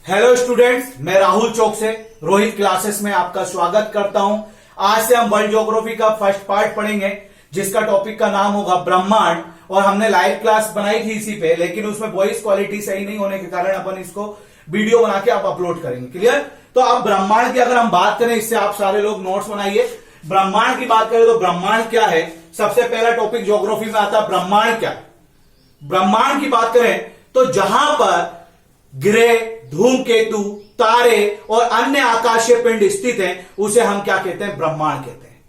Hello students, मैं राहुल चौक से Rohit classes में आपका स्वागत करता हूं। आज से हम वर्ल्ड ज्योग्राफी का फर्स्ट पार्ट पढ़ेंगे, जिसका टॉपिक का नाम होगा ब्रह्मांड। और हमने लाइव क्लास बनाई थी इसी पे, लेकिन उसमें वॉइस क्वालिटी सही नहीं होने के कारण अपन इसको वीडियो बना के आप अपलोड करेंगे। क्लियर? तो अब ब्रह्मांड की अगर हम बात करें, इससे आप सारे लोग नोट्स बनाइए। ब्रह्मांड की बात करें तो ब्रह्मांड क्या है, सबसे पहला टॉपिक ज्योग्राफी में आता है ब्रह्मांड क्या है। ब्रह्मांड की बात करें तो जहां पर ग्रह, धूमकेतु, तारे और अन्य आकाशीय पिंड स्थित हैं, उसे हम क्या कहते हैं? ब्रह्मांड कहते हैं।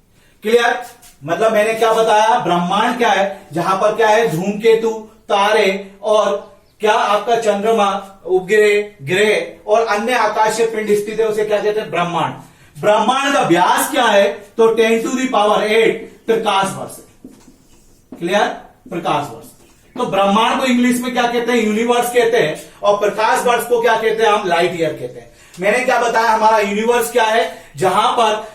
क्लियर? मतलब मैंने क्या बताया, ब्रह्मांड क्या है? जहां पर क्या है? धूमकेतु, तारे और क्या आपका चंद्रमा, उपग्रह, ग्रह और अन्य आकाशीय पिंड स्थित है, उसे क्या कहते हैं? ब्रह्मांड। ब्रह्मांड का व्यास क्या है? तो 10⁸ प्रकाश वर्ष। क्लियर? प्रकाश वर्ष। तो ब्रह्मांड को इंग्लिश में क्या कहते हैं? यूनिवर्स कहते हैं। और प्रकाश वर्ष को क्या कहते हैं? हम लाइट ईयर कहते हैं। मैंने क्या बताया, हमारा यूनिवर्स क्या है? जहां पर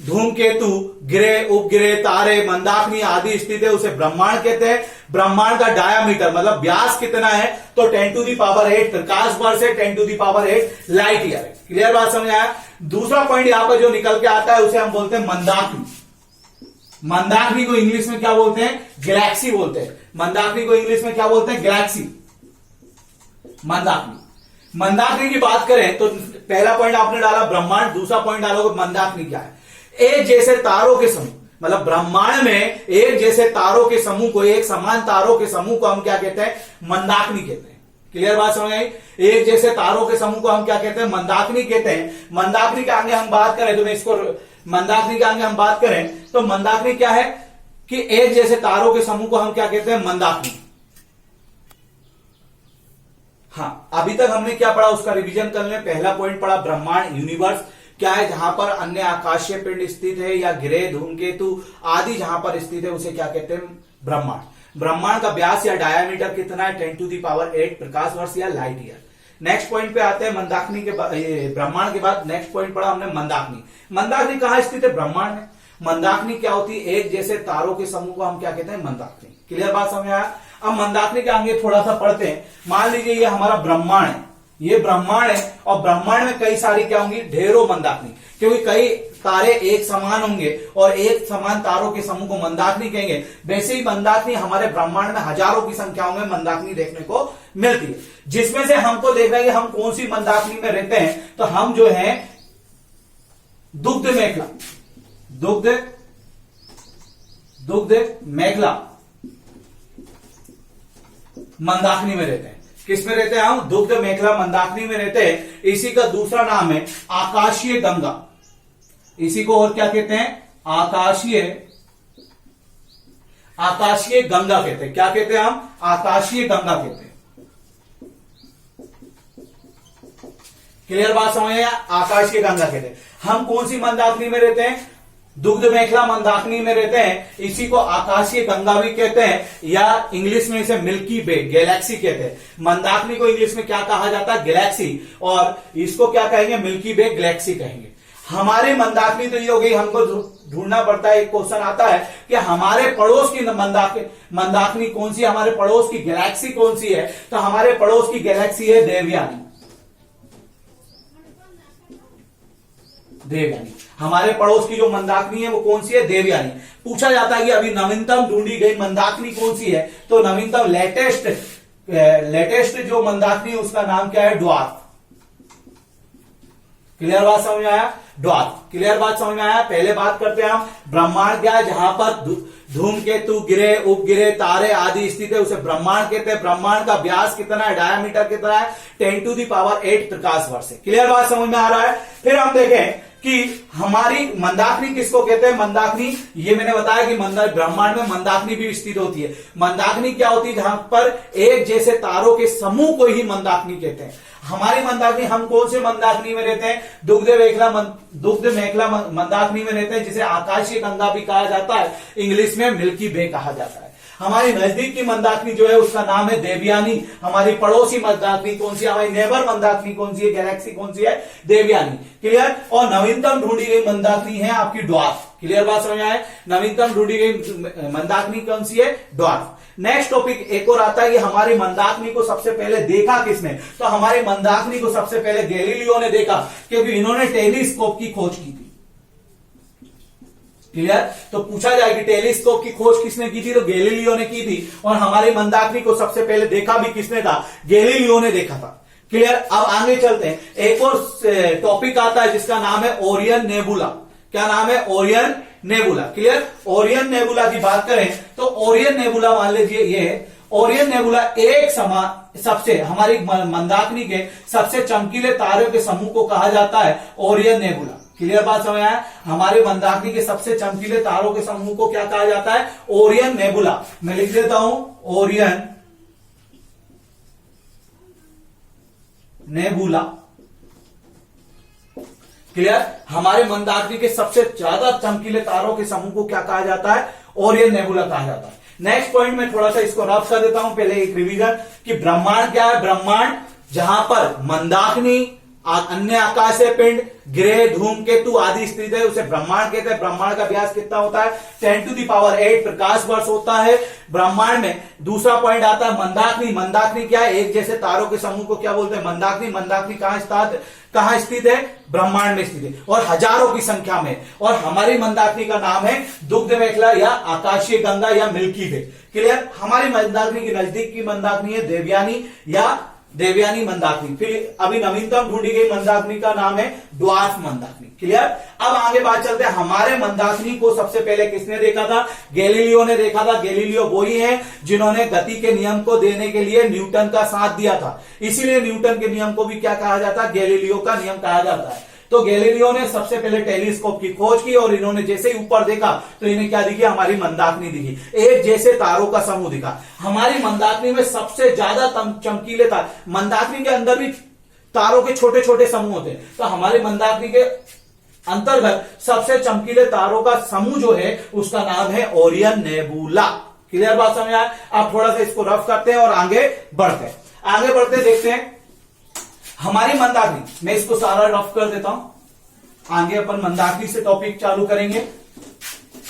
धूमकेतु, ग्रह, उपग्रह, तारे, मंदाकिनी आदि स्थित है, उसे ब्रह्मांड कहते हैं। ब्रह्मांड का डायामीटर मतलब व्यास कितना है? तो 10⁸ प्रकाश वर्ष है, 10⁸ लाइट ईयर है। क्लियर बात समझ आया? दूसरा पॉइंट यहां पर जो निकल के आता है, उसे हम बोलते हैं मंदाकिनी। मंदाकिनी को इंग्लिश में क्या बोलते हैं? गैलेक्सी बोलते हैं। मंदाकिनी को इंग्लिश में क्या बोलते हैं? गैलेक्सी। मंदाकिनी। मंदाकिनी की बात करें तो पहला पॉइंट आपने डाला ब्रह्मांड, दूसरा पॉइंट डालोगे मंदाकिनी क्या है? एक जैसे तारों के समूह, मतलब ब्रह्मांड में एक जैसे तारों के समूह को, एक समान तारों के समूह को हम क्या कहते हैं? मंदाकिनी कहते हैं। क्लियर बात समझ आई? एक जैसे तारों के समूह को हम क्या कहते हैं? मंदाकिनी कहते हैं। मंदाकिनी के आगे हम बात करें तो मैं इसको मंदाकिनी के आगे हम बात करें तो मंदाकिनी क्या है कि एक जैसे तारों के समूह को हम क्या कहते हैं? मंदाकिनी। हाँ, अभी तक हमने क्या पढ़ा उसका रिवीजन कर लें। पहला पॉइंट पढ़ा ब्रह्मांड, यूनिवर्स क्या है? जहां पर अन्य आकाशीय पिंड स्थित है या ग्रह, धूमकेतु आदि जहां पर स्थित है, उसे क्या कहते हैं? ब्रह्मांड। ब्रह्मांड का व्यास या डायामीटर कितना है? 10⁸ प्रकाश वर्ष या लाइट ईयर। नेक्स्ट पॉइंट पे आते हैं मंदाकिनी के बाद, ब्रह्मांड के बाद नेक्स्ट पॉइंट पढ़ा हमने मंदाकिनी। मंदाकिनी कहां स्थित है? ब्रह्मांड में। मंदाकिनी क्या होती है? एक जैसे तारों के समूह को हम क्या कहते हैं? मंदाकिनी। क्लियर बात समझ आया? अब मंदाकिनी के आगे थोड़ा सा पढ़ते हैं। मान लीजिए ये हमारा ब्रह्मांड है, ये ब्रह्मांड है और ब्रह्मांड में कई सारी क्या होंगी? ढेरों मंदाकिनी, क्योंकि कई तारे एक समान होंगे और एक समान तारों के समूह को मंदाकिनी कहेंगे। वैसे ही मंदाकिनी हमारे ब्रह्मांड में हजारों की संख्याओं में मंदाकिनी देखने को मिलती है, जिसमें से हमको देखना है कि हम कौन सी मंदाकिनी में रहते हैं। तो हम जो है दुग्ध मेखला, दुग्ध मेखला मंदाकिनी में रहते हैं। किस में रहते हैं हम? दुग्ध मेखला मंदाकिनी में रहते हैं। इसी का दूसरा नाम है आकाशीय गंगा। इसी को और क्या कहते हैं? आकाशीय गंगा कहते हैं। क्या कहते हैं हम? आकाशीय गंगा कहते हैं। क्लियर बात समझ आया? आकाशीय गंगा कहते हैं। हम कौन सी मंदाकिनी में रहते हैं? दुग्ध मेखला मंदाकिनी में रहते हैं। इसी को आकाशीय गंगा भी कहते हैं, या इंग्लिश में इसे मिल्की वे, गैलेक्सी कहते हैं। मंदाकिनी को इंग्लिश में क्या कहा जाता है? गैलेक्सी। और इसको क्या कहेंगे? मिल्की वे, गैलेक्सी कहेंगे। हमारी मंदाकिनी तो ये हो गई, हमको ढूंढना पड़ता है। एक क्वेश्चन आता है कि हमारे पड़ोस की मंदाकिनी कौन सी है? हमारे पड़ोस की गैलेक्सी कौन सी है? तो हमारे पड़ोस की गैलेक्सी है देवयानी। देवयानी हमारे पड़ोस की जो मंदाकिनी है वो कौन सी है? देवयानी। पूछा जाता है कि अभी नवीनतम ढूंढी गई मंदाकिनी कौन सी है? तो नवीनतम लेटेस्ट जो मंदाकिनी उसका नाम क्या है? ड्वार्फ। क्लियर बात समझ में आया? ड्वार्फ। क्लियर बात समझ में आया? पहले बात करते हैं हम ब्रह्मांड क्या है? जहां पर धूमकेतु, ग्रह, उपग्रह, तारे आदि स्थित है, उसे ब्रह्मांड कहते हैं। ब्रह्मांड का व्यास कितना है? डायामीटर कितना है? 10⁸ प्रकाश वर्ष है। क्लियर बात समझ में आ रहा है? फिर हम देखें कि हमारी मंदाकिनी किसको कहते हैं? मंदाकिनी, ये मैंने बताया कि ब्रह्मांड में मंदाकिनी भी स्थित होती है। मंदाकिनी क्या होती है? जहां पर एक जैसे तारों के समूह को ही मंदाकिनी कहते हैं। हमारी मंदाकिनी, हम कौन से मंदाकिनी में रहते हैं? दुग्ध मेखला मंदाकिनी में रहते हैं, जिसे आकाशीय गंगा भी कहा जाता है, इंग्लिश में मिल्की वे कहा जाता है। हमारी नजदीक की मंदाकिनी जो है उसका नाम है देवयानी। हमारी पड़ोसी मंदाकिनी कौन सी? हमारी नेबर मंदाकिनी कौन सी है? गैलेक्सी कौन सी है? देवयानी। क्लियर? और नवीनतम ढूंढी गई मंदाकिनी है आपकी ड्वार्फ। क्लियर बात समझ आए? नवीनतम ढूंढी गई मंदाकिनी कौन सी है? ड्वार्फ। नेक्स्ट टॉपिक एक और आता है कि हमारी मंदाकिनी को सबसे पहले देखा किसने। तो हमारी मंदाकिनी को सबसे पहले गैलीलियो ने देखा, क्योंकि इन्होंने टेलीस्कोप की खोज की थी। क्लियर। तो पूछा जाए कि टेलीस्कोप की खोज किसने की थी, तो गैलीलियो ने की थी। और हमारी मंदाकिनी को सबसे पहले देखा भी किसने था, गैलीलियो ने देखा था। क्लियर। अब आगे चलते हैं, एक और टॉपिक आता है जिसका नाम है ओरियन नेबुला। क्या नाम है, Orion nebula. Clear. Orion nebula की बात करें तो ओरियन नेबुला मान लीजिए, ये ओरियन नेबुला एक सबसे हमारी मंदाकिनी के सबसे चमकीले तारों के समूह को कहा जाता है ओरियन नेबुला। क्लियर बात समझ आया। हमारे मंदाकिनी के सबसे चमकीले तारों के समूह को क्या कहा जाता है, ओरियन नेबुला। मैं लिख देता हूं, ओरियन नेबुला। क्लियर। हमारे मंदाकिनी के सबसे ज्यादा चमकीले तारों के समूह को क्या कहा जाता है, ओरियन नेबुला कहा जाता है। नेक्स्ट पॉइंट में थोड़ा सा इसको रफ कर देता हूं, पहले एक रिवीजन कि ब्रह्मांड क्या है। ब्रह्मांड जहां पर मंदाकिनी, अन्य आकाशीय पिंड, ग्रह, धूमकेतु आदि स्थित है, उसे ब्रह्मांड कहते हैं। ब्रह्मांड का व्यास कितना होता है, 10⁸ प्रकाश वर्ष होता है ब्रह्मांड में। दूसरा पॉइंट आता है मंदाकिनी। मंदाकिनी क्या है, एक जैसे तारों के समूह को क्या बोलते हैं, मंदाकिनी। मंदाकिनी कहां स्थित है, ब्रह्मांड में स्थित है और हजारों की संख्या में। और हमारी मंदाकिनी का नाम है दुग्ध मेखला या आकाशीय गंगा या मिल्की वे। क्लियर। हमारी मंदाकिनी की नजदीक की मंदाकिनी है देवयानी या देवयानी मंदाकिनी। फिर अभी नवीनतम ढूंढी गई मंदाकिनी का नाम है ड्वार्फ मंदाकिनी। क्लियर। अब आगे बात चलते हैं, हमारे मंदाकिनी को सबसे पहले किसने देखा था, गैलीलियो ने देखा था। गैलीलियो वही है जिन्होंने गति के नियम को देने के लिए न्यूटन का साथ दिया था, इसीलिए न्यूटन के नियम को भी क्या कहा जाता है, गैलीलियो का नियम कहा जाता है। तो गैलीलियो ने सबसे पहले टेलीस्कोप की खोज की और इन्होंने जैसे ही ऊपर देखा तो इन्हें क्या दिखी, हमारी मंदाकिनी दिखी, एक जैसे तारों का समूह दिखा। हमारी मंदाकिनी में सबसे ज्यादा चमकीले तार, मंदाकिनी के अंदर भी तारों के छोटे छोटे समूह होते हैं, तो हमारी मंदाकिनी के अंतर्गत सबसे चमकीले तारों का समूह जो है उसका नाम है ओरियन नेबुला। क्लियर बात समझ आया। आप थोड़ा सा इसको रफ करते हैं और आगे बढ़ते हैं। आगे बढ़ते देखते हैं हमारी मंदाकिनी, मैं इसको सारा रफ कर देता हूं। आगे अपन मंदाकिनी से टॉपिक चालू करेंगे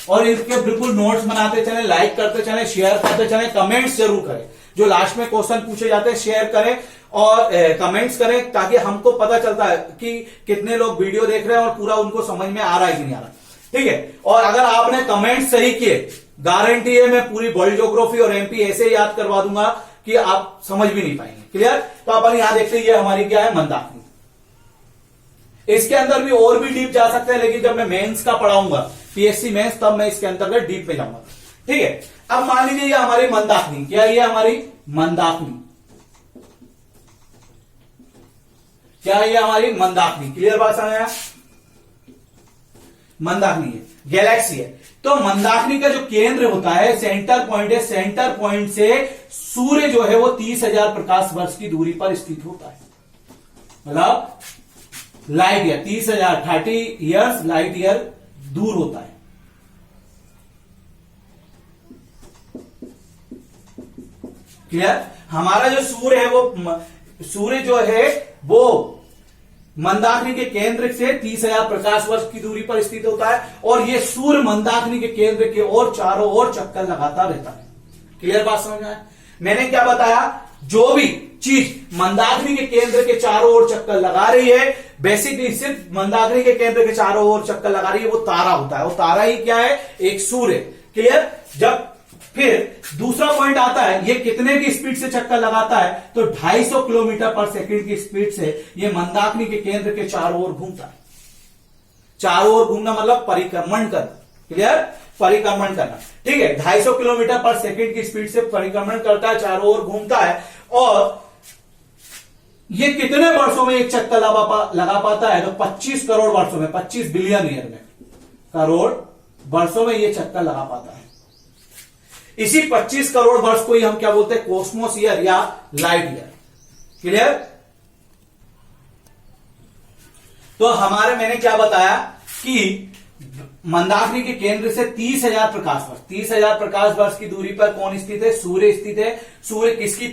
और इसके बिल्कुल नोट्स बनाते चले, लाइक करते चले, शेयर करते चले, कमेंट्स जरूर करें। जो लास्ट में क्वेश्चन पूछे जाते हैं शेयर करें और कमेंट्स करें, ताकि हमको पता चलता है कि कितने लोग वीडियो देख रहे हैं और पूरा उनको समझ में आ रहा है कि नहीं आ रहा। ठीक है। और अगर आपने कमेंट सही किए, गारंटी है मैं पूरी वर्ल्ड ज्योग्राफी और एमपी ऐसे याद करवा दूंगा कि आप समझ भी नहीं पाएंगे। क्लियर। तो अपन यहां देखते हैं, ये हमारी क्या है, मंदाकिनी। इसके अंदर भी और भी डीप जा सकते हैं, लेकिन जब मैं मेंस का पढ़ाऊंगा, पीएससी मेंस, तब मैं इसके अंतर्गत डीप में जाऊंगा। ठीक है। अब मान लीजिए ये हमारी मंदाकिनी, क्या ये हमारी मंदाकिनी, क्या ये हमारी मंदाकिनी। क्लियर बात समझ आया। मंदाकिनी है, गैलेक्सी है। तो मंदाकिनी का जो केंद्र होता है, सेंटर पॉइंट है, सेंटर पॉइंट से सूर्य जो है वो 30,000 प्रकाश वर्ष की दूरी पर स्थित होता है। मतलब light year, 30,000 30 years light year दूर होता है। क्लियर। हमारा जो सूर्य है वो, सूर्य जो है वो मंदाकिनी के केंद्र से 30,000 प्रकाश वर्ष की दूरी पर स्थित होता है और ये सूर्य मंदाकिनी के केंद्र के और चारों ओर चक्कर लगाता रहता है। क्लियर बात समझ आए। मैंने क्या बताया, जो भी चीज मंदाकिनी के केंद्र के चारों ओर चक्कर लगा रही है, बेसिकली सिर्फ मंदाकिनी के केंद्र के चारों ओर चक्कर लगा रही है, वो तारा होता है। वो तारा ही क्या है, एक सूर्य। क्लियर। जब फिर दूसरा पॉइंट आता है, ये कितने की स्पीड से चक्कर लगाता है, तो 250 किलोमीटर पर सेकंड की स्पीड से ये मंदाकिनी के केंद्र के चारों ओर घूमता है। चारों ओर घूमना मतलब परिक्रमण करना। क्लियर। परिक्रमण करना। ठीक है। 250 किलोमीटर पर सेकंड की स्पीड से परिक्रमण करता है, चारों ओर घूमता है। और ये कितने वर्षों में एक चक्कर लगा पाता है, तो 25 करोड़ वर्षों में, 25 बिलियन ईयर में, करोड़ वर्षों में ये चक्कर लगा पाता है। इसी 25 करोड़ वर्ष को ही हम क्या बोलते हैं, कॉस्मोस ईयर या लाइट ईयर। क्लियर। तो हमारे, मैंने क्या बताया कि मंदाकिनी के केंद्र से 30,000 प्रकाश वर्ष, 30,000 प्रकाश वर्ष की दूरी पर कौन स्थित है, सूर्य स्थित है। सूर्य किसकी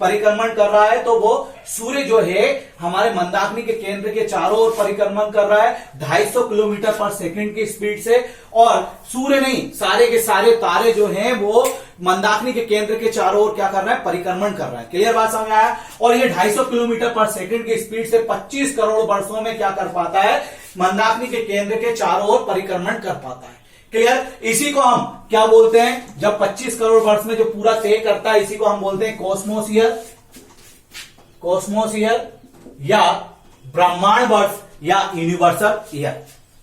परिक्रमण कर रहा है, तो वो सूर्य जो है हमारे मंदाकिनी के केंद्र के चारों ओर परिक्रमण कर रहा है 250 किलोमीटर पर सेकंड की स्पीड से। और सूर्य नहीं, सारे के सारे तारे जो हैं वो मंदाकिनी के केंद्र के चारों ओर क्या कर रहा है, परिक्रमण कर रहा है। क्लियर बात समझ आया? और ये 250 किलोमीटर पर सेकंड की स्पीड से 25 करोड़ वर्षों में क्या कर पाता है, मंदाकिनी के केंद्र के चारों ओर परिक्रमण कर पाता है। क्लियर? इसी को हम क्या बोलते हैं, जब 25 करोड़ वर्ष में जो पूरा तय करता है, इसी को हम बोलते हैं कॉस्मोस ईयर, कॉस्मोस ईयर या ब्रह्मांड वर्ष या यूनिवर्सल ईयर।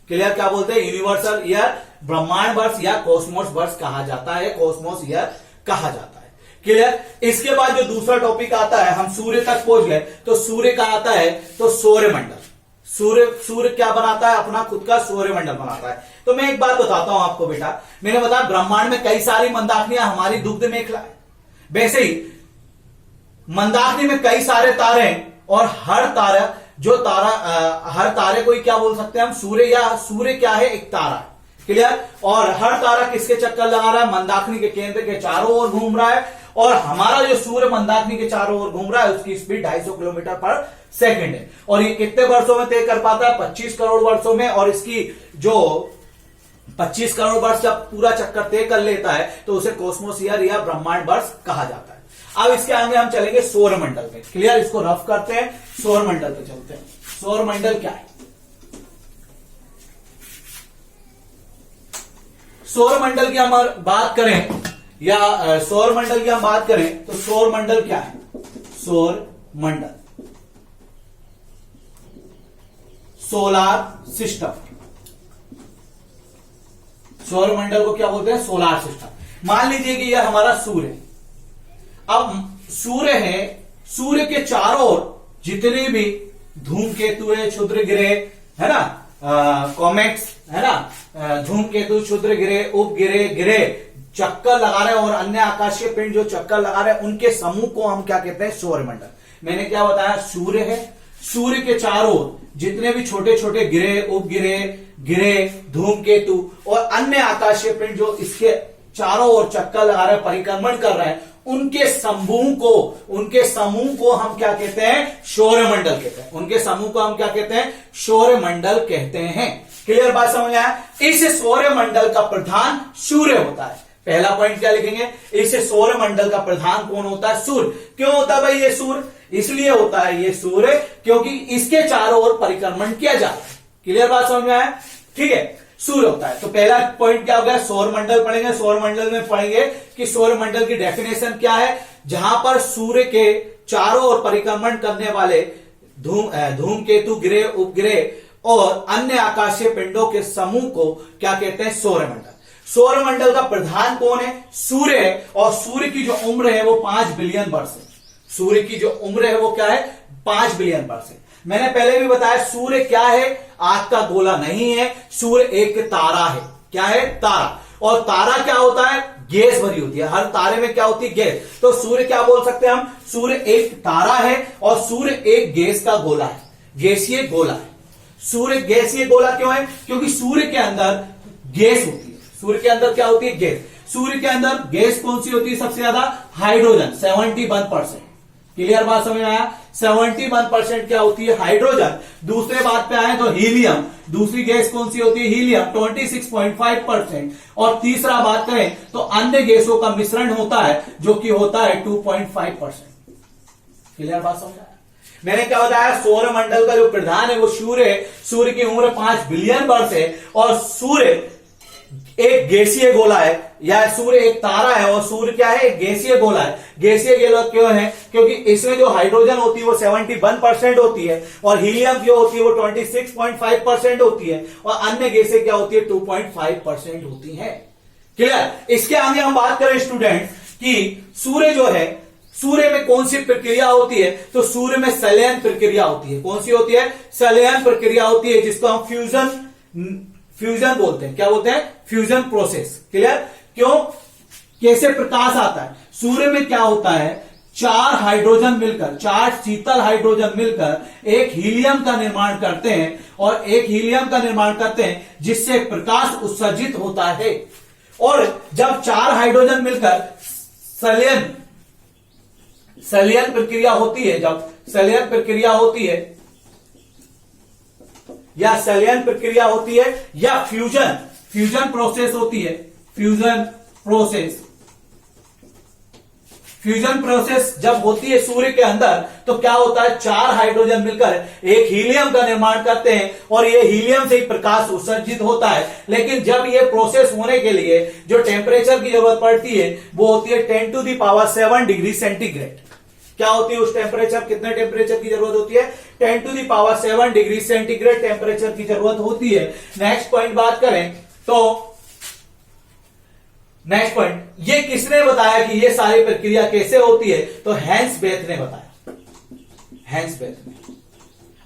क्लियर? क्या बोलते हैं, यूनिवर्सल ईयर, ब्रह्मांड वर्ष या कॉस्मोस वर्ष कहा जाता है, कॉस्मोस ईयर कहा जाता है। क्लियर? इसके बाद जो दूसरा टॉपिक आता है, हम सूर्य तक पहुंच गए, तो सूर्य का आता है तो सौरमंडल। सूर्य क्या बनाता है, अपना खुद का सौरमंडल बनाता है। तो मैं एक बात बताता हूं आपको बेटा, मैंने बताया ब्रह्मांड में कई सारी मंदाकिनियां हमारी दुग्ध मेखला है, वैसे ही मंदाकिनी में कई सारे तारे हैं, और हर तारे को ही क्या बोल सकते हैं हम, सूर्य, या सूर्य क्या है, एक तारा है। क्लियर? और हर तारा किसके चक्कर लगा रहा है, मंदाकिनी के केंद्र के चारों ओर घूम रहा है, और हमारा जो सूर्य मंदाकिनी के चारों ओर घूम रहा है उसकी स्पीड 250 किलोमीटर पर सेकंड है। और ये कितने वर्षों में तय कर पाता है, 25 करोड़ वर्षों में। और इसकी जो 25 करोड़ वर्ष जब पूरा चक्कर तय कर लेता है तो उसे कॉस्मोस ईयर या ब्रह्मांड वर्ष कहा जाता है। अब इसके आगे हम चलेंगे सौरमंडल पे। क्लियर? इसको रफ करते हैं, सौरमंडल पे चलते हैं। सौरमंडल क्या है, सौरमंडल की हम बात करें, या सौरमंडल की हम बात करें तो सौरमंडल क्या है, सौरमंडल सोलार सिस्टम। सौरमंडल को क्या बोलते हैं, सोलार सिस्टम। मान लीजिए कि यह हमारा सूर्य है। अब सूर्य है, सूर्य के चारों ओर जितने भी धूमकेतु है, क्षुद्र ग्रह है ना, कॉमेट्स है ना, धूमकेतु, क्षुद्र ग्रह, उपग्रह, ग्रह चक्कर लगा रहे हैं, और अन्य आकाशीय पिंड जो चक्कर लगा रहे हैं, उनके समूह को हम क्या कहते हैं, सौरमंडल। मैंने क्या बताया, सूर्य है, सूर्य के चारों ओर जितने भी छोटे छोटे ग्रह, उपग्रह, ग्रह, धूमकेतु और अन्य आकाशीय पिंड जो इसके चारों ओर चक्कर लगा रहे हैं, परिक्रमण कर रहे हैं, उनके समूह को हम क्या कहते हैं, सौरमंडल कहते हैं। उनके समूह को हम क्या कहते हैं, सौरमंडल कहते हैं। क्लियर बात समझ आया? इस सौरमंडल का प्रधान सूर्य होता है। पहला पॉइंट क्या लिखेंगे, इस सौरमंडल का प्रधान कौन होता है, सूर्य। क्यों होता है भाई ये सूर्य, इसलिए होता है ये सूर्य क्योंकि इसके चारों ओर परिक्रमण किया जाता है। क्लियर बात समझ में आया? ठीक है, सूर्य होता है। तो पहला पॉइंट क्या हो गया, सौरमंडल पढ़ेंगे। सौरमंडल में पढ़ेंगे कि सौरमंडल की डेफिनेशन क्या है, जहां पर सूर्य के चारों ओर परिक्रमण करने वाले धूमकेतु, ग्रह, उपग्रह और अन्य आकाशीय पिंडों के समूह को क्या कहते हैं, सौरमंडल। सौरमंडल का प्रधान कौन है, सूर्य है, और सूर्य की जो उम्र है वो 5 बिलियन वर्ष है। सूर्य की जो उम्र है वो क्या है, 5 बिलियन वर्ष है। मैंने पहले भी बताया सूर्य क्या है, आग का गोला नहीं है, सूर्य एक तारा है। क्या है, तारा। और तारा क्या होता है, गैस भरी होती है। हर तारे में क्या होती है, गैस। तो सूर्य क्या बोल सकते हैं हम, सूर्य एक तारा है और सूर्य एक गैस का गोला है, गैसीय गोला है। सूर्य गैसीय गोला क्यों है, क्योंकि सूर्य के अंदर गैस होती है। सूर्य के अंदर क्या होती है, गैस। सूर्य के अंदर गैस कौन सी होती है सबसे ज्यादा, हाइड्रोजन, 71%। क्लियर बात समझ में आया, 71% क्या होती है, हाइड्रोजन। दूसरे बात पे आए तो हीलियम, दूसरी गैस कौन सी होती है, हीलियम, 26.5%। और तीसरा बात करें तो अन्य गैसों का मिश्रण होता है जो कि होता है 2.5%। क्लियर बात समझ आया? मैंने क्या बताया, सौरमंडल का जो प्रधान है वो सूर्य है। सूर्य की उम्र 5 बिलियन वर्ष है, और सूर्य एक गैसीय गोला है, या सूर्य एक तारा है और सूर्य क्या है, एक गैसीय गोला है। गैसीय गोला क्यों है, क्योंकि इसमें जो हाइड्रोजन होती है वो 71% होती है, और हीलियम जो होती है वो 26.5% होती है, और अन्य गैसें क्या होती है, 2.5% होती है। क्लियर? इसके आगे हम बात करें स्टूडेंट कि सूर्य जो है, सूर्य में कौन सी प्रक्रिया होती है, तो सूर्य में संलयन प्रक्रिया होती है। कौन सी होती है, संलयन प्रक्रिया होती है, जिसको हम फ्यूजन बोलते हैं। क्या बोलते हैं, फ्यूजन प्रोसेस। क्लियर? क्यों, कैसे प्रकाश आता है, सूर्य में क्या होता है, 4 हाइड्रोजन मिलकर, 4 शीतल हाइड्रोजन मिलकर एक हीलियम का निर्माण करते हैं, और एक हीलियम का निर्माण करते हैं जिससे प्रकाश उत्सर्जित होता है। और जब 4 हाइड्रोजन मिलकर संलयन प्रक्रिया होती है, जब संलयन प्रक्रिया होती है या संलयन प्रक्रिया होती है या फ्यूजन प्रोसेस होती है, फ्यूजन प्रोसेस जब होती है सूर्य के अंदर, तो क्या होता है, 4 हाइड्रोजन मिलकर एक हीलियम का निर्माण करते हैं और ये हीलियम से ही प्रकाश उत्सर्जित होता है। लेकिन जब ये प्रोसेस होने के लिए जो टेम्परेचर की जरूरत पड़ती है वो होती है 10 to the power 7 degree centigrade. क्या होती है उस टेम्परेचर, कितने टेम्परेचर की जरूरत होती है, 10 to the power 7 degree centigrade temperature की जरूरत होती है। नेक्स्ट पॉइंट बात करें तो नेक्स्ट पॉइंट, ये किसने बताया कि ये सारी प्रक्रिया कैसे होती है, तो हैंस बेथ ने बताया, हैंस बेथ ने।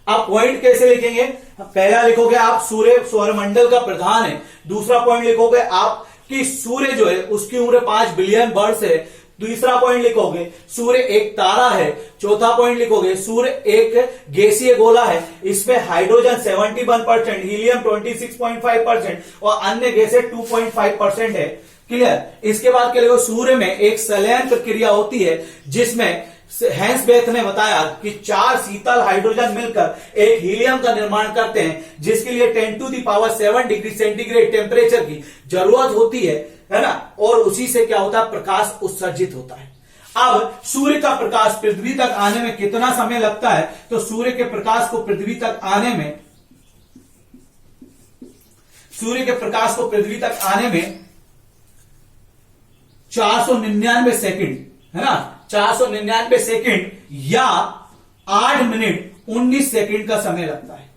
आप पॉइंट कैसे लिखेंगे, पहला लिखोगे आप सूर्य सौरमंडल का प्रधान है, दूसरा पॉइंट लिखोगे आप कि सूर्य जो है उसकी उम्र 5 बिलियन वर्ष है, तीसरा पॉइंट लिखोगे सूर्य एक तारा है, चौथा पॉइंट लिखोगे सूर्य एक गैसीय गोला है, इसमें हाइड्रोजन 71%, हीलियम 26.5% और अन्य गैसें 2.5% है। क्लियर। इसके बाद क्या लिखो, सूर्य में एक संलयन प्रक्रिया होती है जिसमें हैंस बेथ ने बताया कि 4 शीतल हाइड्रोजन मिलकर एक हीलियम का निर्माण करते हैं, जिसके लिए 10 to the power 7 degree centigrade temperature की जरूरत होती है ना, और उसी से क्या होता है, प्रकाश उत्सर्जित होता है। अब सूर्य का प्रकाश पृथ्वी तक आने में कितना समय लगता है, तो सूर्य के प्रकाश को पृथ्वी तक आने में 499 सेकंड, है ना, 499 सेकंड या 8 मिनट 19 सेकंड का समय लगता है।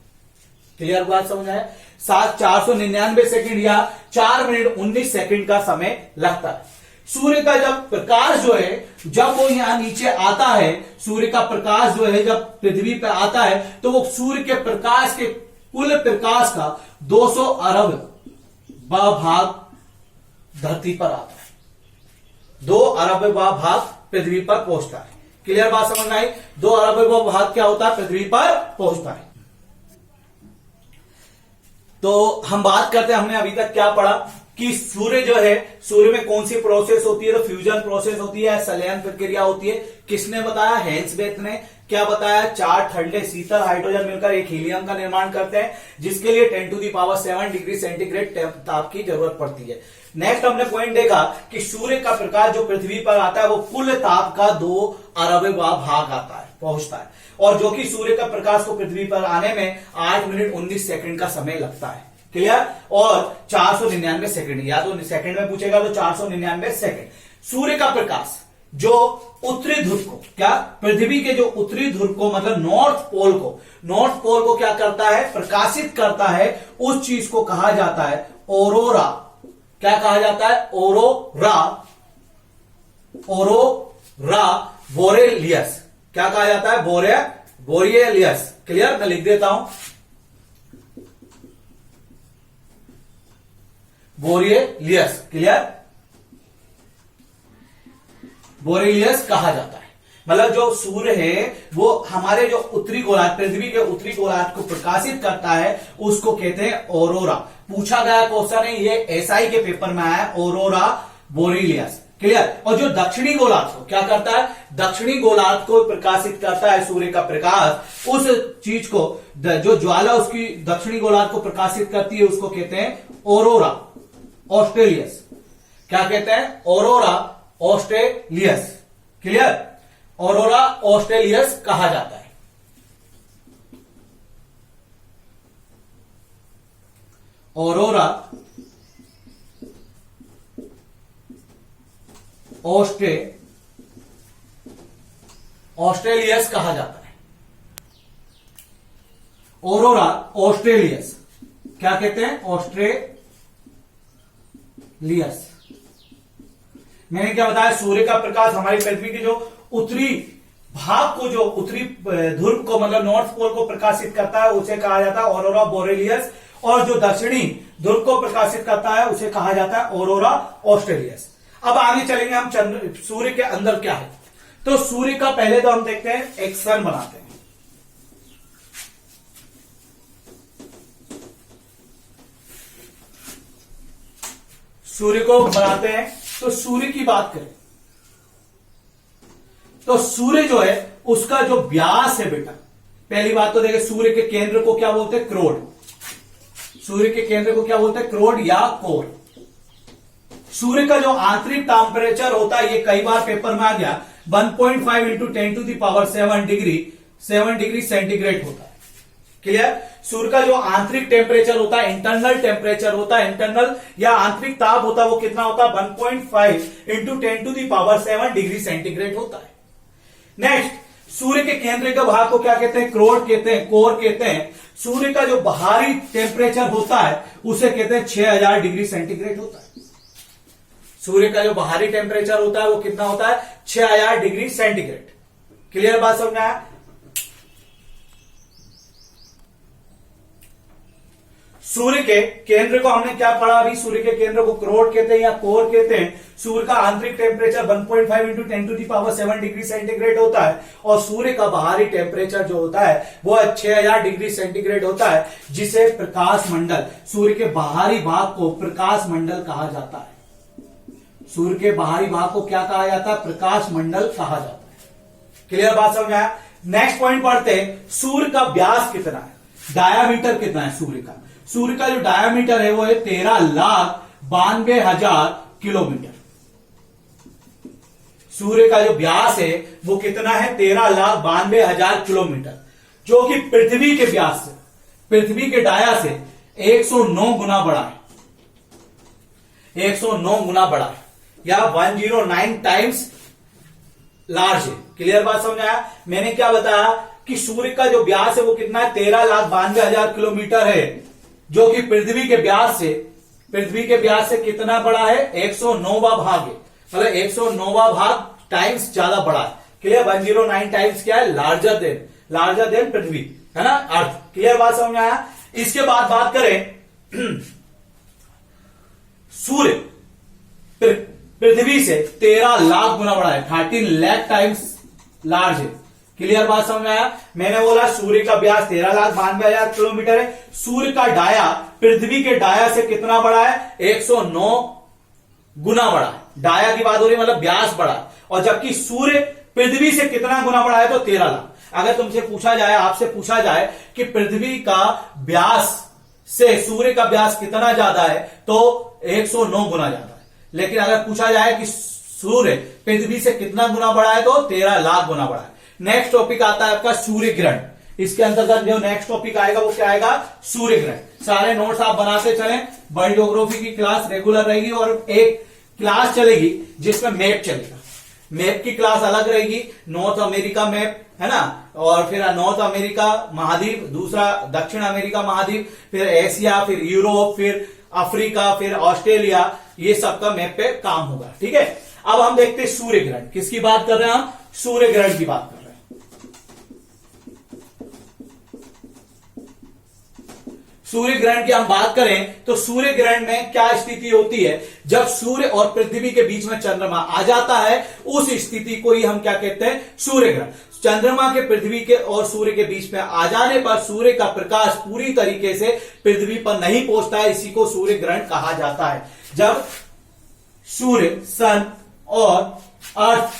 क्लियर बात समझ आया, 499 सेकंड या 4 मिनट 19 सेकंड का समय लगता है। सूर्य का जब प्रकाश जो है, जब वो यहां नीचे आता है, सूर्य का प्रकाश जो है जब पृथ्वी पर आता है, तो वो सूर्य के प्रकाश के कुल प्रकाश का 200 अरब भाग धरती पर आता है, 2 अरब भाग पृथ्वी पर पहुंचता है। क्लियर बात समझ में आई, 2 अरब भाग क्या होता है, पृथ्वी पर पहुंचता है। तो हम बात करते हैं, हमने अभी तक क्या पढ़ा कि सूर्य जो है, सूर्य में कौन सी प्रोसेस होती है, तो फ्यूजन प्रोसेस होती है, संलयन प्रक्रिया होती है। किसने बताया, हैंस बेथ ने। क्या बताया, 4 ठंडे शीतल हाइड्रोजन मिलकर एक हीलियम का निर्माण करते हैं, जिसके लिए 10 to the power 7 degree centigrade ताप की जरूरत पड़ती है। नेक्स्ट हमने पॉइंट देखा कि सूर्य का प्रकाश जो पृथ्वी पर आता है वो कुल ताप का 2 अरबवां भाग आता है, पहुंचता है, और जो कि सूर्य का प्रकाश को पृथ्वी पर आने में 8 मिनट 19 सेकंड का समय लगता है। क्लियर। और 499 सेकंड, या तो सेकंड में पूछेगा तो 499 सेकंड। सूर्य का प्रकाश जो उत्तरी ध्रुव को, क्या, पृथ्वी के जो उत्तरी ध्रुव को, मतलब नॉर्थ पोल को क्या करता है, प्रकाशित करता है। उस चीज को कहा जाता है ओरोरा। क्या कहा जाता है, ओरोरा बोरेलियस। क्या कहा जाता है, बोरेलियस। क्लियर, मैं लिख देता हूं, बोरेलियस। क्लियर, बोरेलियस कहा जाता है। मतलब जो सूर्य है वो हमारे जो उत्तरी गोलार्ध, पृथ्वी के उत्तरी गोलार्ध को प्रकाशित करता है, उसको कहते हैं ओरोरा। पूछा गया क्वेश्चन है, ये एसआई के पेपर में आया, ओरोरा बोरेलियस। क्लियर। और जो दक्षिणी गोलार्ध को क्या करता है, दक्षिणी गोलार्ध को प्रकाशित करता है सूर्य का प्रकाश, उस चीज को, जो ज्वाला उसकी दक्षिणी गोलार्ध को प्रकाशित करती है, उसको कहते हैं ओरोरा ऑस्ट्रेलियस। क्या कहते हैं, ओरोरा ऑस्ट्रेलियस। क्लियर, ओरोरा ऑस्ट्रेलियस कहा जाता है। ओरोरा ऑस्ट्रेलियस कहा जाता है। ओरोरा ऑस्ट्रेलियस क्या कहते हैं, ऑस्ट्रेलियस। मैंने क्या बताया, सूर्य का प्रकाश हमारी पृथ्वी के जो उत्तरी भाग को, जो उत्तरी ध्रुव को, मतलब नॉर्थ पोल को प्रकाशित करता है, उसे कहा जाता है ओरोरा बोरेलियस। और जो दक्षिणी ध्रुव को प्रकाशित करता है उसे कहा जाता है ओरोरा ऑस्ट्रेलियस। अब आगे चलेंगे हम सूर्य के अंदर क्या है। तो सूर्य का पहले तो हम देखते हैं, एक सन बनाते हैं। सूर्य को बनाते हैं, तो सूर्य की बात करें, तो सूर्य जो है उसका जो व्यास है बेटा, पहली बात तो देखिए सूर्य के केंद्र को क्या बोलते हैं, क्रोड। सूर्य के केंद्र को क्या बोलते हैं, क्रोड या कोर। सूर्य का जो आंतरिक टेम्परेचर होता है, ये कई बार पेपर में आ गया, 1.5 into 10 to the power 7 degree centigrade होता है। क्लियर। सूर्य का जो आंतरिक टेम्परेचर होता है, इंटरनल टेम्परेचर होता है, इंटरनल या आंतरिक ताप होता है, वो कितना होता है, 1.5 into 10 to the power 7 degree centigrade होता है। नेक्स्ट, सूर्य के केंद्र के भाग को क्या कहते हैं, क्रोड कहते हैं, कोर कहते हैं। सूर्य का जो बाहरी टेम्परेचर होता है उसे कहते हैं 6000 डिग्री सेंटीग्रेड होता है। सूर्य का जो बाहरी टेम्परेचर होता है वो कितना होता है, 6000 डिग्री सेंटीग्रेड। क्लियर बात समझ में आया। सूर्य के केंद्र को हमने क्या पढ़ा अभी, सूर्य के केंद्र को क्रोड कहते हैं या कोर कहते हैं। सूर्य का आंतरिक temperature 1.5 into 10 to the power 7 degree centigrade होता है और सूर्य का बाहरी टेम्परेचर जो होता है वो 6000 डिग्री सेंटीग्रेड होता है, जिसे प्रकाश मंडल, सूर्य के बाहरी भाग को प्रकाश मंडल कहा जाता है। सूर्य के बाहरी भाग को क्या कहा जाता है, प्रकाश मंडल कहा जाता है। क्लियर बात समझ आया। नेक्स्ट पॉइंट पढ़ते हैं, सूर्य का व्यास कितना है, डायामीटर कितना है सूर्य का। सूर्य का जो डायामीटर है वो है 13,92,000 किलोमीटर। सूर्य का जो व्यास है वो कितना है, 13,92,000 किलोमीटर, जो कि पृथ्वी के व्यास से, पृथ्वी के डाया से 109 गुना बड़ा है, 109 गुना बड़ा है, या 109 टाइम्स लार्ज है। क्लियर बात समझ आया। मैंने क्या बताया कि सूर्य का जो व्यास है वो कितना है, 13,92,000 किलोमीटर है, जो कि पृथ्वी के व्यास से कितना बड़ा है, 109वां भाग है, मतलब 109वां भाग टाइम्स ज्यादा बड़ा है। क्लियर। 109 टाइम्स क्या है, लार्जर देन पृथ्वी, है ना, अर्थ। क्लियर बात समझ में आया। इसके बाद बात करें सूर्य पृथ्वी से 13 लाख गुना बड़ा है, 13 लाख टाइम्स लार्ज है। क्लियर बात समझ में आया। मैंने बोला सूर्य का व्यास 13,92,000 किलोमीटर है, सूर्य का डाया पृथ्वी के डाया से कितना बड़ा है, 109 गुना बड़ा है। डाया की बात हो रही है, मतलब व्यास बड़ा है, और जबकि सूर्य पृथ्वी से कितना गुना बड़ा है, तो 13 लाख। अगर तुमसे पूछा जाए, आपसे पूछा जाए कि पृथ्वी का व्यास से सूर्य का व्यास कितना ज्यादा है, तो 109 गुना ज्यादा है। लेकिन अगर पूछा जाए कि सूर्य पृथ्वी से कितना गुना बड़ा है, तो 13 लाख गुना बड़ा है। नेक्स्ट टॉपिक आता है आपका सूर्य ग्रहण। इसके अंतर्गत जो नेक्स्ट टॉपिक आएगा वो क्या आएगा, सूर्य ग्रहण। सारे नोट्स आप बनाते चलें, वर्ल्ड ज्योग्राफी की क्लास रेगुलर रहेगी और एक क्लास चलेगी जिसमें मैप चलेगा। मैप की क्लास अलग रहेगी, नॉर्थ अमेरिका मैप, है ना, और फिर नॉर्थ अमेरिका महाद्वीप, दूसरा दक्षिण अमेरिका महाद्वीप, फिर एशिया, फिर यूरोप, फिर अफ्रीका, फिर ऑस्ट्रेलिया, ये सबका मैप पे काम होगा। ठीक है। अब हम देखते हैं सूर्य ग्रहण। किसकी बात कर रहे हैं हम, सूर्य ग्रहण की बात कर रहे हैं। सूर्य ग्रहण की हम बात करें तो सूर्य ग्रहण में क्या स्थिति होती है, जब सूर्य और पृथ्वी के बीच में चंद्रमा आ जाता है, उस स्थिति को ही हम क्या कहते हैं, सूर्य ग्रहण। चंद्रमा के पृथ्वी के और सूर्य के बीच में आ जाने पर सूर्य का प्रकाश पूरी तरीके से पृथ्वी पर नहीं पहुंचता है, इसी को सूर्य ग्रहण कहा जाता है। जब सूर्य, सन और अर्थ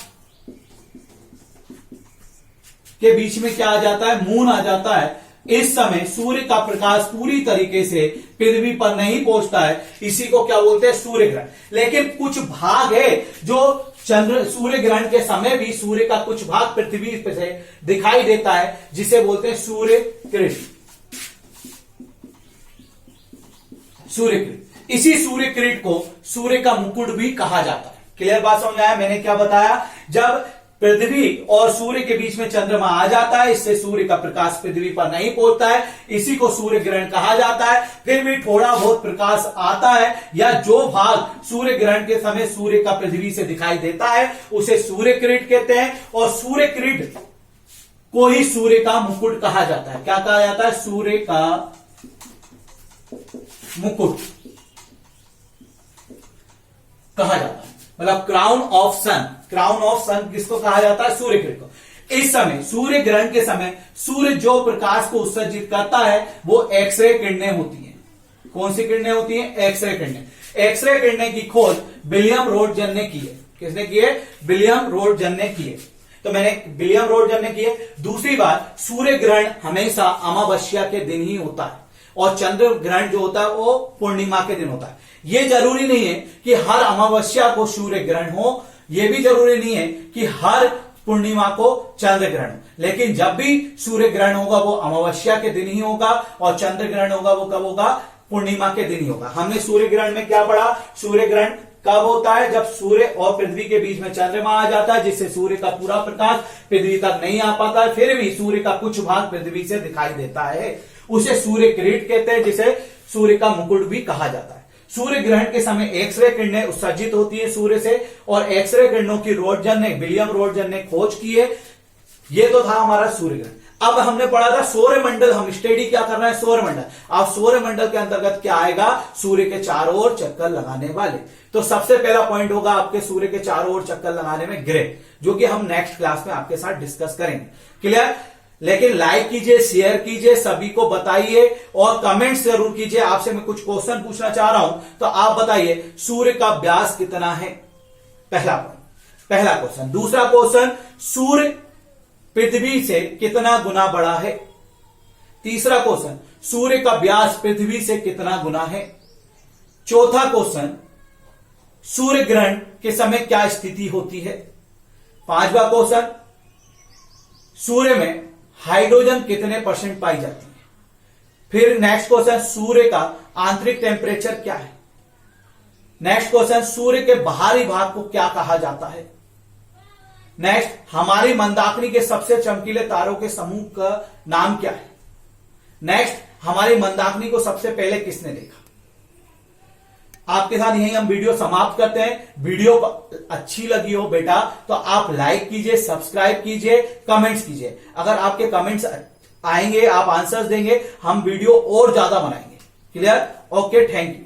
के बीच में क्या आ जाता है, मून आ जाता है, इस समय सूर्य का प्रकाश पूरी तरीके से पृथ्वी पर नहीं पहुंचता है, इसी को क्या बोलते हैं, सूर्य ग्रहण। लेकिन कुछ भाग है जो सूर्य ग्रहण के समय भी सूर्य का कुछ भाग पृथ्वी से दिखाई देता है, जिसे बोलते हैं सूर्य किरण। सूर्य किरण, इसी सूर्य किरण को सूर्य का मुकुट भी कहा जाता है। क्लियर बात समझ आया। मैंने क्या बताया, जब पृथ्वी और सूर्य के बीच में चंद्रमा आ जाता है, इससे सूर्य का प्रकाश पृथ्वी पर नहीं पहुंचता है, इसी को सूर्य ग्रहण कहा जाता है। फिर भी थोड़ा बहुत प्रकाश आता है, या जो भाग सूर्य ग्रहण के समय सूर्य का पृथ्वी से दिखाई देता है, उसे सूर्य किरण कहते हैं। और सूर्य किरण को ही सूर्य का मुकुट कहा जाता है। क्या कहा जाता है, सूर्य का मुकुट कहा जाता है, मतलब crown of sun. Crown of sun किसको कहा जाता है, सूर्य किरण को। इस समय सूर्य ग्रहण के समय सूर्य जो प्रकाश को उत्सर्जित करता है वो एक्सरे किरणें होती हैं। कौन सी किरणें होती हैं, एक्सरे किरणें। एक्सरे किरणें की खोज विलियम रोटजन ने की है। किसने की है, विलियम रोटजन ने की है। तो मैंने विलियम रोटजन ने किए। दूसरी बात, सूर्य ग्रहण हमेशा अमावस्या के दिन ही होता है और चंद्र ग्रहण जो होता है वो पूर्णिमा के दिन होता है। ये जरूरी नहीं है कि हर अमावस्या को सूर्य ग्रहण हो, ये भी जरूरी नहीं है कि हर पूर्णिमा को चंद्र ग्रहण, लेकिन जब भी सूर्य ग्रहण होगा वो अमावस्या के दिन ही होगा और चंद्र ग्रहण होगा वो कब होगा, पूर्णिमा के दिन ही होगा। हमने सूर्य ग्रहण में क्या पढ़ा, सूर्य ग्रहण कब होता है, जब सूर्य और पृथ्वी के बीच में चंद्रमा आ जाता है, जिससे सूर्य का पूरा प्रकाश पृथ्वी तक नहीं आ पाता है, फिर भी सूर्य का कुछ भाग पृथ्वी से दिखाई देता है, उसे सूर्य किरीट कहते हैं, जिसे सूर्य का मुकुट भी कहा जाता है। सूर्य ग्रहण के समय एक्सरे किरणें उत्सर्जित होती है सूर्य से, और एक्सरे किरणों की विलियम रोटजन ने खोज की है। ये तो था हमारा सूर्य ग्रहण। अब हमने पढ़ा था सौरमंडल, हम स्टडी क्या कर रहे हैं, सौरमंडल। अब सौरमंडल के अंतर्गत क्या आएगा, सूर्य के चारों ओर चक्कर लगाने वाले। तो सबसे पहला पॉइंट होगा आपके सूर्य के चारों ओर चक्कर लगाने में ग्रह, जो कि हम नेक्स्ट क्लास में आपके साथ डिस्कस करेंगे। क्लियर? लेकिन लाइक कीजिए, शेयर कीजिए, सभी को बताइए और कमेंट्स जरूर कीजिए। आपसे मैं कुछ क्वेश्चन पूछना चाह रहा हूं, तो आप बताइए सूर्य का व्यास कितना है, पहला पॉइंट, पहला क्वेश्चन। दूसरा क्वेश्चन, सूर्य पृथ्वी से कितना गुना बड़ा है। तीसरा क्वेश्चन, सूर्य का व्यास पृथ्वी से कितना गुना है। चौथा क्वेश्चन, सूर्य ग्रहण के समय क्या स्थिति होती है। पांचवा क्वेश्चन, सूर्य में हाइड्रोजन कितने % पाई जाती है। फिर नेक्स्ट क्वेश्चन, सूर्य का आंतरिक टेम्परेचर क्या है। नेक्स्ट क्वेश्चन, सूर्य के बाहरी भाग को क्या कहा जाता है। नेक्स्ट, हमारी मंदाकिनी के सबसे चमकीले तारों के समूह का नाम क्या है। नेक्स्ट, हमारी मंदाकिनी को सबसे पहले किसने देखा। आपके साथ यही हम वीडियो समाप्त करते हैं। वीडियो अच्छी लगी हो बेटा तो आप लाइक कीजिए, सब्सक्राइब कीजिए, कमेंट्स कीजिए। अगर आपके कमेंट्स आएंगे, आप आंसर्स देंगे, हम वीडियो और ज्यादा बनाएंगे। क्लियर? Okay, thank you.